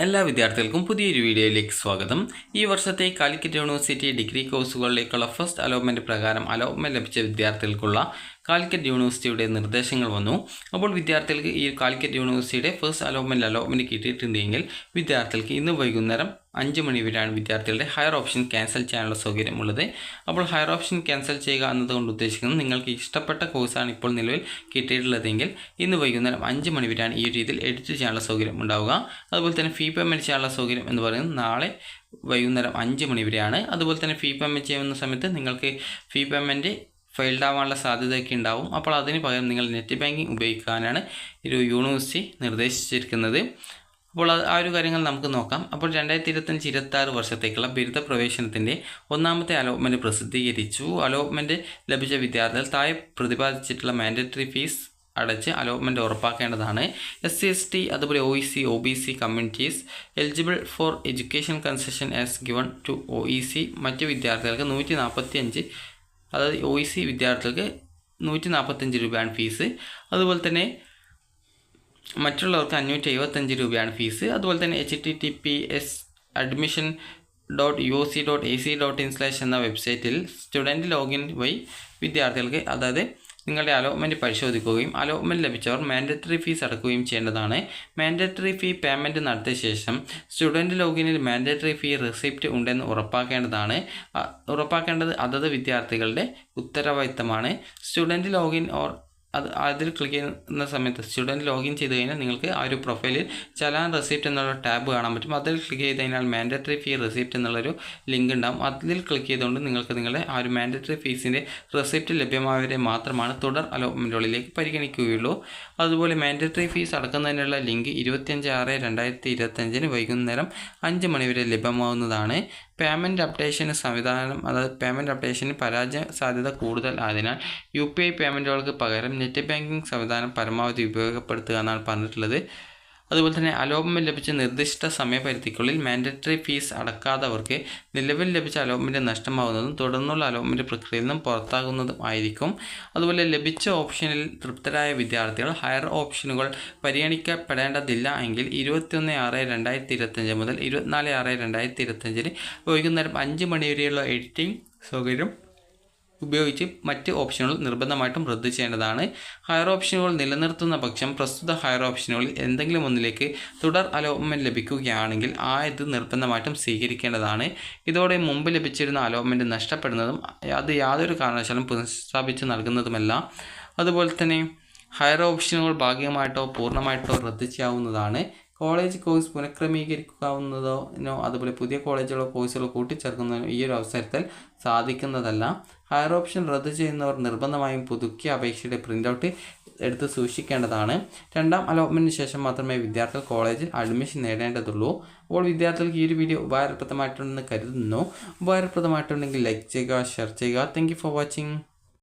എല്ലാ വിദ്യാർത്ഥികൾക്കും പുതിയൊരു വീഡിയോയിലേക്ക് സ്വാഗതം. ഈ വർഷത്തെ കാലിക്കറ്റ് യൂണിവേഴ്സിറ്റി ഡിഗ്രി കോഴ്സുകളിലേക്കുള്ള ഫസ്റ്റ് അലോട്ട്മെൻറ്റ് പ്രകാരം അലോട്ട്മെൻറ്റ് ലഭിച്ച വിദ്യാർത്ഥികൾക്കുള്ള കാലിക്കറ്റ് യൂണിവേഴ്സിറ്റിയുടെ നിർദ്ദേശങ്ങൾ വന്നു. അപ്പോൾ വിദ്യാർത്ഥികൾക്ക് ഈ കാലിക്കറ്റ് യൂണിവേഴ്സിറ്റിയുടെ ഫസ്റ്റ് അലോട്ട്മെൻറ്റ് കിട്ടിയിട്ടുണ്ടെങ്കിൽ വിദ്യാർത്ഥികൾക്ക് ഇന്ന് വൈകുന്നേരം 5 മണി വരെയാണ് വിദ്യാർത്ഥികളുടെ ഹയർ ഓപ്ഷൻ ക്യാൻസൽ ചെയ്യാനുള്ള സൗകര്യമുള്ളത്. അപ്പോൾ ഹയർ ഓപ്ഷൻ ക്യാൻസൽ ചെയ്യുക എന്നതുകൊണ്ട് ഉദ്ദേശിക്കുന്നത് നിങ്ങൾക്ക് ഇഷ്ടപ്പെട്ട കോഴ്സാണ് ഇപ്പോൾ നിലവിൽ കിട്ടിയിട്ടുള്ളതെങ്കിൽ ഇന്ന് വൈകുന്നേരം 5 മണി വരെയാണ് ഈ രീതിയിൽ എഡിറ്റ് ചെയ്യാനുള്ള സൗകര്യം ഉണ്ടാവുക. അതുപോലെ തന്നെ ഫീ പേയ്മെൻറ്റ് ചെയ്യാനുള്ള സൗകര്യം എന്ന് പറയുന്നത് നാളെ വൈകുന്നേരം 5 മണി വരെയാണ്. അതുപോലെ തന്നെ ഫീ പേയ്മെൻറ്റ് ചെയ്യുന്ന സമയത്ത് നിങ്ങൾക്ക് ഫീ പേയ്മെൻറ്റ് ഫെയിൽഡ് ആവാനുള്ള സാധ്യതയൊക്കെ ഉണ്ടാവും. അപ്പോൾ അതിന് പകരം നിങ്ങൾ നെറ്റ് ബാങ്കിങ് ഉപയോഗിക്കാനാണ് ഒരു യൂണിവേഴ്സിറ്റി നിർദ്ദേശിച്ചിരിക്കുന്നത്. അപ്പോൾ ആ ഒരു കാര്യങ്ങൾ നമുക്ക് നോക്കാം. അപ്പോൾ 2025-26 വർഷത്തേക്കുള്ള ബിരുദ പ്രവേശനത്തിൻ്റെ ഒന്നാമത്തെ അലോട്ട്മെൻറ്റ് പ്രസിദ്ധീകരിച്ചു. അലോട്ട്മെൻറ്റ് ലഭിച്ച വിദ്യാർത്ഥികൾ താഴെ പ്രതിപാദിച്ചിട്ടുള്ള മാൻഡേറ്ററി ഫീസ് അടച്ച് അലോട്ട്മെൻറ്റ് ഉറപ്പാക്കേണ്ടതാണ്. SC/ST അതുപോലെ OEC OBC communities eligible for education concession as given to OEC മറ്റ് വിദ്യാർത്ഥികൾക്ക് 145, അതായത് OEC വിദ്യാർത്ഥികൾക്ക് 145 രൂപയാണ് ഫീസ്. അതുപോലെ തന്നെ മറ്റുള്ളവർക്ക് 575 രൂപയാണ് ഫീസ്. അതുപോലെ തന്നെ https://admission.uoc.ac.in/ എന്ന വെബ്സൈറ്റിൽ സ്റ്റുഡൻറ്റ് ലോഗിൻ വഴി വിദ്യാർത്ഥികൾക്ക് അതായത് നിങ്ങളുടെ അലോട്ട്മെൻറ്റ് പരിശോധിക്കുകയും അലോട്ട്മെൻറ്റ് ലഭിച്ചവർ മാൻഡേറ്ററി ഫീസ് അടക്കുകയും ചെയ്യേണ്ടതാണ്. മാൻഡേറ്ററി ഫീ പേയ്മെൻറ്റ് നടത്തിയ ശേഷം സ്റ്റുഡൻറ്റ് ലോഗിനിൽ മാൻഡേറ്ററി ഫീ റെസിപ്റ്റ് ഉണ്ടെന്ന് ഉറപ്പാക്കേണ്ടത് അതത് വിദ്യാർത്ഥികളുടെ ഉത്തരവാദിത്തമാണ്. സ്റ്റുഡൻറ്റ് ലോഗിൻ അതിൽ ക്ലിക്ക് ചെയ്യുന്ന സമയത്ത് സ്റ്റുഡൻറ്റ് ലോഗിൻ ചെയ്ത് കഴിഞ്ഞാൽ നിങ്ങൾക്ക് ആ ഒരു പ്രൊഫൈലിൽ ചലാൻ റെസിപ്റ്റ് എന്നുള്ള ടാബ് കാണാൻ പറ്റും. അതിൽ ക്ലിക്ക് ചെയ്ത് കഴിഞ്ഞാൽ മാൻഡേറ്ററി ഫീ റെസിപ്റ്റ് എന്നുള്ളൊരു ലിങ്ക് ഉണ്ടാകും. അതിൽ ക്ലിക്ക് ചെയ്തുകൊണ്ട് നിങ്ങൾക്ക് നിങ്ങളുടെ ആ ഒരു മാൻഡേറ്ററി ഫീസിൻ്റെ റെസിപ്റ്റ് ലഭ്യമായവരെ മാത്രമാണ് തുടർ അലോട്ട്മെൻറ്റുകളിലേക്ക് പരിഗണിക്കുകയുള്ളൂ. അതുപോലെ മാൻഡേറ്ററി ഫീസ് അടക്കുന്നതിനുള്ള ലിങ്ക് 25/6/2025 വൈകുന്നേരം 5 മണി വരെ ലഭ്യമാവുന്നതാണ്. പേയ്മെൻറ്റ് അപ്ഡേഷൻ സംവിധാനം, അതായത് പേയ്മെൻറ്റ് അപ്ഡേഷന് പരാജയ സാധ്യത കൂടുതൽ ആയതിനാൽ UPI പേയ്മെൻറ്റുകൾക്ക് പകരം നെറ്റ് ബാങ്കിങ് സംവിധാനം പരമാവധി ഉപയോഗപ്പെടുത്തുക എന്നാണ് പറഞ്ഞിട്ടുള്ളത്. അതുപോലെ തന്നെ അലോട്ട്മെൻറ്റ് ലഭിച്ച നിർദ്ദിഷ്ട സമയപരിധിക്കുള്ളിൽ മാൻഡേറ്ററി ഫീസ് അടക്കാത്തവർക്ക് നിലവിൽ ലഭിച്ച അലോട്ട്മെൻറ്റ് നഷ്ടമാകുന്നതും തുടർന്നുള്ള അലോട്ട്മെൻറ്റ് പ്രക്രിയയിൽ നിന്നും പുറത്താകുന്നതും ആയിരിക്കും. അതുപോലെ ലഭിച്ച ഓപ്ഷനിൽ തൃപ്തരായ വിദ്യാർത്ഥികൾ ഹയർ ഓപ്ഷനുകൾ പരിഗണിക്കപ്പെടേണ്ടതില്ല എങ്കിൽ 21/6/2025 മുതൽ 24/6/2025 വൈകുന്നേരം 5 മണി വരെയുള്ള എഡിറ്റിംഗ് സൗകര്യം ഉപയോഗിച്ച് മറ്റ് ഓപ്ഷനുകൾ നിർബന്ധമായിട്ടും റദ്ദ് ചെയ്യേണ്ടതാണ്. ഹയർ ഓപ്ഷനുകൾ നിലനിർത്തുന്ന പക്ഷം പ്രസ്തുത ഹയർ ഓപ്ഷനുകളിൽ എന്തെങ്കിലും ഒന്നിലേക്ക് തുടർ അലോട്ട്മെൻറ്റ് ലഭിക്കുകയാണെങ്കിൽ ഇത് നിർബന്ധമായിട്ടും സ്വീകരിക്കേണ്ടതാണ്. ഇതോടെ മുമ്പ് ലഭിച്ചിരുന്ന അലോട്ട്മെൻറ്റ് നഷ്ടപ്പെടുന്നതും അത് യാതൊരു കാരണവശാലും പുനഃസ്ഥാപിച്ച് നൽകുന്നതുമല്ല. അതുപോലെ തന്നെ ഹയർ ഓപ്ഷനുകൾ ഭാഗികമായിട്ടോ പൂർണ്ണമായിട്ടോ റദ്ദ് ചെയ്യാവുന്നതാണ്. കോളേജ് കോഴ്സ് പുനഃക്രമീകരിക്കാവുന്നതോ അതുപോലെ പുതിയ കോളേജുകളോ കോഴ്സുകളോ കൂട്ടിച്ചേർക്കുന്നതിനോ ഈ ഒരു അവസരത്തിൽ സാധിക്കുന്നതല്ല. ഹയർ ഓപ്ഷൻ റദ്ദ് ചെയ്യുന്നവർ നിർബന്ധമായും പുതുക്കിയ അപേക്ഷയുടെ പ്രിൻ്റ് എടുത്ത് സൂക്ഷിക്കേണ്ടതാണ്. രണ്ടാം അലോട്ട്മെൻറ്റിന് ശേഷം മാത്രമേ വിദ്യാർത്ഥികൾ കോളേജിൽ അഡ്മിഷൻ നേടേണ്ടതുള്ളൂ. അപ്പോൾ വിദ്യാർത്ഥികൾക്ക് ഈ ഒരു വീഡിയോ ഉപകാരപ്രദമായിട്ടുണ്ടെന്ന് കരുതുന്നു. ഉപകാരപ്രദമായിട്ടുണ്ടെങ്കിൽ ലൈക്ക് ചെയ്യുക, ഷെയർ ചെയ്യുക. Thank you for watching.